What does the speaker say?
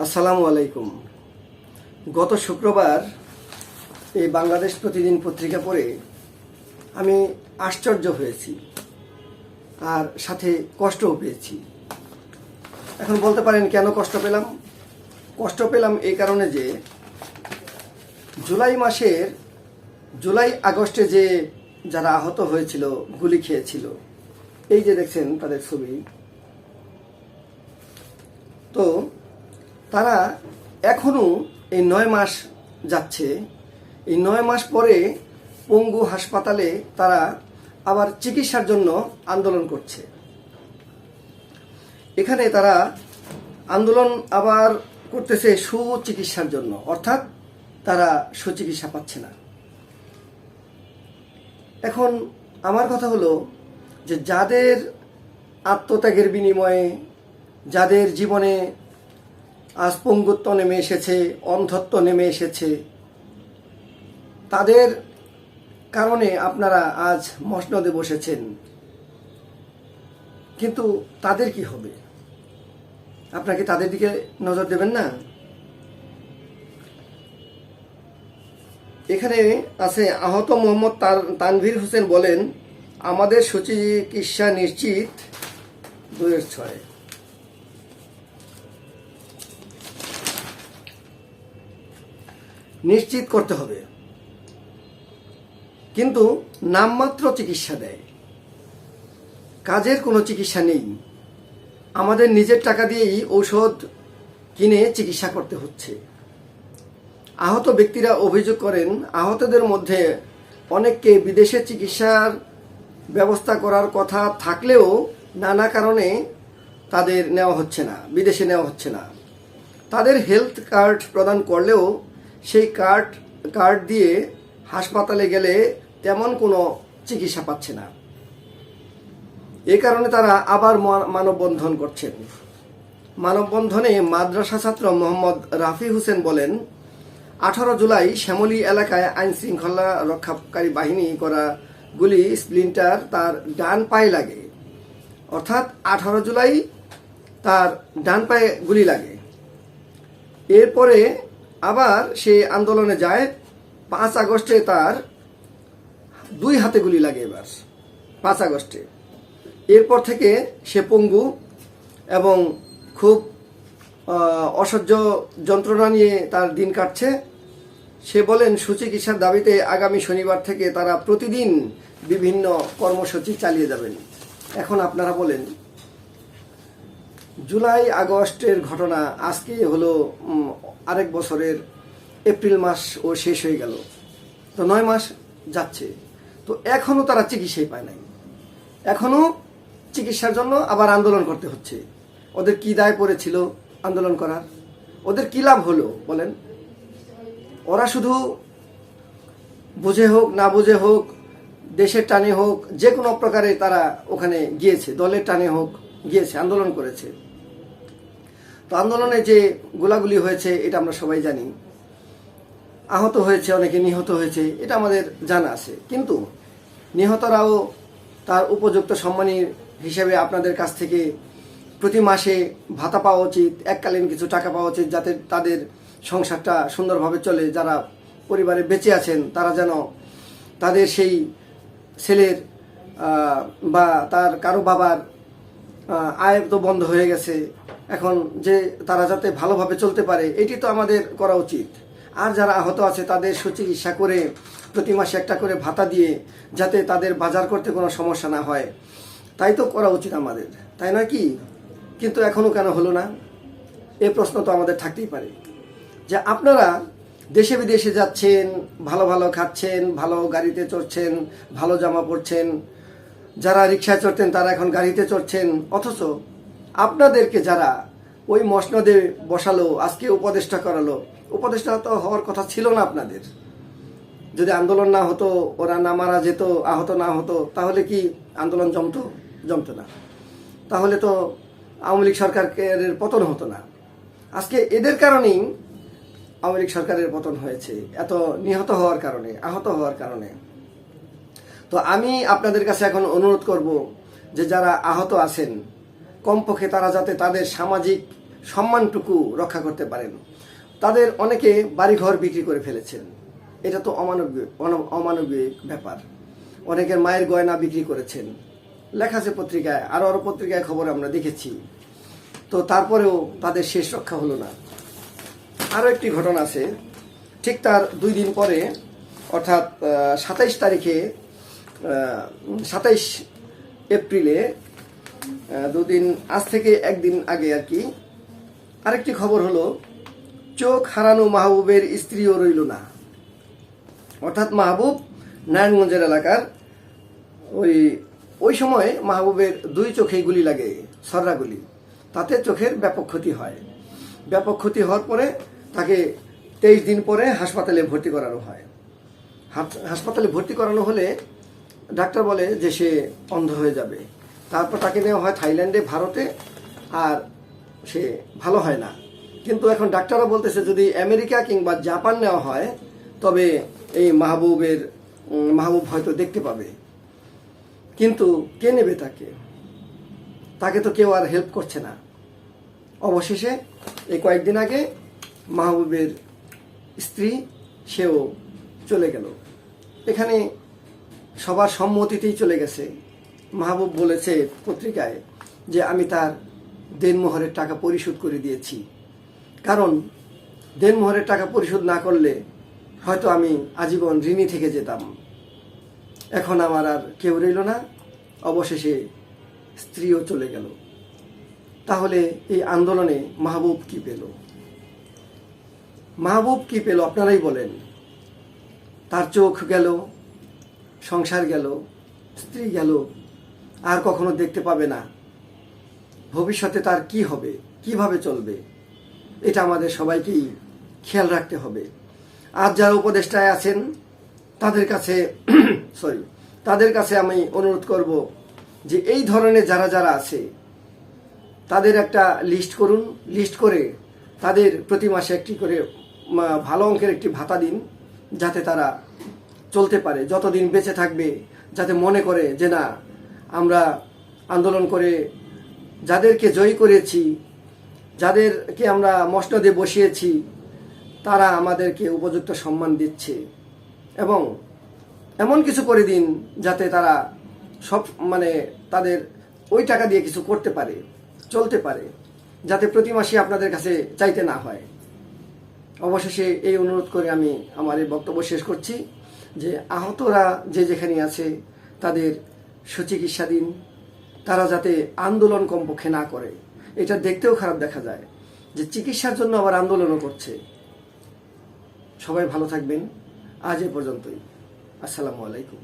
আসসালামু আলাইকুম। গত শুক্রবার এই বাংলাদেশ প্রতিদিন পত্রিকা পড়ে আমি আশ্চর্য হয়েছি আর সাথে কষ্টও পেয়েছি। এখন বলতে পারেন কেন কষ্ট পেলাম? কষ্ট পেলাম এই কারণে যে জুলাই আগস্টে যে যারা আহত হয়েছিল, গুলি খেয়েছিল, এই যে দেখছেন তাদের ছবি, তো তারা এখনো এই 9 মাস যাচ্ছে। এই 9 মাস পরে পঙ্গু হাসপাতালে তারা আবার চিকিৎসার জন্য আন্দোলন করছে। এখানে তারা আন্দোলন আবার করতেছে সুচিকিৎসার জন্য, অর্থাৎ তারা সুচিকিৎসা পাচ্ছে না। এখন আমার কথা হলো যে যাদের আত্মত্যাগের বিনিময়ে, যাদের জীবনে আজ পঙ্গুত্ব নেমে এসেছে, অন্ধত্ব নেমে এসেছে, তাদের কারণে আপনারা আজ মসনদে বসেছেন, কিন্তু তাদের কি হবে? আপনাকে তাদের দিকে নজর দেবেন না? এখানে আছে আহত মোহাম্মদ তানভীর হোসেন বলেন, আমাদের সুচিকিৎসা নিশ্চিত 2-6। নিশ্চিত করতে হবে, কিন্তু নামমাত্র চিকিৎসা দেয়, কাজের কোনো চিকিৎসা নেই। আমাদের নিজের টাকা দিয়েই ঔষধ কিনে চিকিৎসা করতে হচ্ছে। আহত ব্যক্তিরা অভিযোগ করেন, আহতদের মধ্যে অনেককে বিদেশে চিকিৎসার ব্যবস্থা করার কথা থাকলেও নানা কারণে তাদের নেওয়া হচ্ছে না, বিদেশে নেওয়া হচ্ছে না। তাদের হেলথ কার্ড প্রদান করলেও সেই কার্ড দিয়ে হাসপাতালে গেলে তেমন কোনো চিকিৎসা পাচ্ছে না। এই কারণে তারা আবার মানববন্ধন করছেন। মানববন্ধনে মাদ্রাসা ছাত্র মোহাম্মদ রাফি হোসেন বলেন, 18 জুলাই শ্যামলী এলাকায় আইন শৃঙ্খলা রক্ষাকারী বাহিনী করা গুলি স্প্লিন্টার তার ডান পায়ে লাগে। অর্থাৎ 18 জুলাই তার ডান পায়ে গুলি লাগে। এরপরে আবার সে আন্দোলনে যায়। 5 আগস্টে তার 2 হাতে গুলি লাগে। এবার 5 আগস্টে, এরপর থেকে সে পঙ্গু এবং খুব অসহ্য যন্ত্রণা নিয়ে তার দিন কাটছে। সে বলেন, সুচিকিৎসার দাবিতে আগামী শনিবার থেকে তারা প্রতিদিন বিভিন্ন কর্মসূচি চালিয়ে যাবেন। এখন আপনারা বলেন, জুলাই আগস্টের ঘটনা আজকে হলো আরেক বছরের এপ্রিল মাস ও শেষ হয়ে গেল, তো 9 মাস যাচ্ছে, তো এখনো তারা চিকিৎসাই পায় নাই। এখনো চিকিৎসার জন্য আবার আন্দোলন করতে হচ্ছে। ওদের কি দায় পড়েছিল আন্দোলন করার? ওদের কি লাভ হলো বলেন? ওরা শুধু বুঝে হোক না বুঝে হোক, দেশের টানে হোক, যে কোনো প্রকারে তারা ওখানে গিয়েছে, দলের টানে হোক গিয়েছে, আন্দোলন করেছে। তো আন্দোলনে যে গোলাগুলি হয়েছে এটা আমরা সবাই জানি, আহত হয়েছে, অনেকে নিহত হয়েছে, এটা আমাদের জানা আছে। কিন্তু নিহতরাও তার উপযুক্ত সম্মানী হিসেবে আপনাদের কাছ থেকে প্রতি মাসে ভাতা পাওয়া উচিত, এককালীন কিছু টাকা পাওয়া উচিত, যাতে তাদের সংসারটা সুন্দরভাবে চলে। যারা পরিবারে বেঁচে আছেন তারা যেন তাদের সেই ছেলের বা তার কারো বাবার আয় তো বন্ধ হয়ে গেছে, এখন যে তারা যাতে ভালোভাবে চলতে পারে, এটি তো আমাদের করা উচিত। আর যারা আহত আছে তাদের সুচিকিৎসা করে প্রতি মাসে একটা করে ভাতা দিয়ে যাতে তাদের বাজার করতে কোনো সমস্যা না হয়, তাই তো করা উচিত আমাদের, তাই নয় কি? কিন্তু এখনো কেন হলো না? এই প্রশ্ন তো আমাদের থাকতেই পারে। যে আপনারা দেশে বিদেশে যাচ্ছেন, ভালো ভালো খাচ্ছেন, ভালো গাড়িতে চড়ছেন, ভালো জামা পরছেন, যারা রিক্সায় চড়তেন তারা এখন গাড়িতে চড়ছেন, অথচ আপনাদেরকে যারা ওই মসনদে বসালো, আজকে উপদেষ্টা করালো, উপদেষ্টা তো হওয়ার কথা ছিল না আপনাদের। যদি আন্দোলন না হতো, ওরা না মারা যেত, আহত না হতো, তাহলে কি আন্দোলন জমতো না? তাহলে তো আওয়ামী লীগ সরকারের পতন হতো না। আজকে এদের কারণেই আওয়ামী লীগ সরকারের পতন হয়েছে, এত নিহত হওয়ার কারণে, আহত হওয়ার কারণে। তো আমি আপনাদের কাছে এখন অনুরোধ করব যে যারা আহত আছেন, কমপক্ষে তারা যাতে তাদের সামাজিক সম্মানটুকু রক্ষা করতে পারেন। তাদের অনেকে বাড়িঘর বিক্রি করে ফেলেছেন, এটা তো অমানবিক ব্যাপার। অনেকের মায়ের গয়না বিক্রি করেছেন, লেখা আছে পত্রিকায়, আরো পত্রিকায় খবর আমরা দেখেছি। তো তারপরেও তাদের শেষ রক্ষা হলো না। আরও একটি ঘটনা আছে, ঠিক তার 2 দিন পরে, অর্থাৎ 27 তারিখে, 27 এপ্রিলে, 2 দিন আজ থেকে 1 দিন আগে আর কি, আরেকটি খবর হলো, চোখ হারানো মাহবুবের স্ত্রীও রইল না। অর্থাৎ মাহবুব নারায়ণগঞ্জের এলাকার, ওই সময় মাহবুবের 2 চোখেই গুলি লাগে, ছররা গুলি। তাতে চোখের ব্যাপক ক্ষতি হয়। ব্যাপক ক্ষতি হওয়ার পরে তাকে 23 দিন পরে হাসপাতালে ভর্তি করানো হয়। হাসপাতালে ভর্তি করানো হলে ডাক্তার বলে যে সে অন্ধ হয়ে যাবে। তারপর তাকে নেওয়া হয় থাইল্যান্ডে, ভারতে, আর সে ভালো হয় না। কিন্তু এখন ডাক্তাররা বলতেছে যদি আমেরিকা কিংবা জাপান নেওয়া হয় তবে এই মাহবুব হয়তো দেখতে পাবে। কিন্তু কে নেবে তাকে? তাকে তো কেউ আর হেল্প করছে না। অবশেষে এই কয়েকদিন আগে মাহবুবের স্ত্রী, সেও চলে গেল। এখানে সবার সম্মতিতেই চলে গেছে। মাহবুব বলেছে পত্রিকায় যে আমি তার দেনমোহরের টাকা পরিশোধ করে দিয়েছি, কারণ দেনমোহরের টাকা পরিশোধ না করলে হয়তো আমি আজীবন ঋণী থেকে যেতাম। এখন আমার আর কেউ রইল না। অবশেষে স্ত্রীও চলে গেল। তাহলে এই আন্দোলনে মাহবুব কি পেল? মাহবুব কি পেল আপনারাই বলেন। তার চোখ গেল, সংসার গেল, স্ত্রী গেল, আর কখনো দেখতে পাবে না। ভবিষ্যতে তার কি হবে, কিভাবে চলবে, এটা আমাদের সবাইকেই খেয়াল রাখতে হবে। আজ যারা উপদেষ্টায় আছেন তাদের কাছে আমি অনুরোধ করব যে এই ধরনের যারা আছে তাদের একটা লিস্ট করুন। লিস্ট করে তাদের প্রতি মাসে একটি করে ভালো অঙ্কের একটি ভাতা দিন, যাতে তারা চলতে পারে, যতদিন বেঁচে থাকবে, যাতে মনে করে যে না, আমরা আন্দোলন করে যাদেরকে জয়ী করেছি, যাদেরকে আমরা মসনদে বসিয়েছি, তারা আমাদেরকে উপযুক্ত সম্মান দিচ্ছে। এবং এমন কিছু করে দিন যাতে তারা তাদের ওই টাকা দিয়ে কিছু করতে পারে, চলতে পারে, যাতে প্রতি মাসে আপনাদের কাছে চাইতে না হয়। অবশেষে এই অনুরোধ করে আমি আমার এই বক্তব্য শেষ করছি যে আহতরা যে যেখানে আছে তাদের সুচিকিৎসা দিন, তারা যাতে আন্দোলন কমপক্ষে না করে। এটা দেখতেও খারাপ দেখা যায় যে চিকিৎসার জন্য আবার আন্দোলনও করছে। সবাই ভালো থাকবেন। আজ এ পর্যন্তই। আসসালামু আলাইকুম।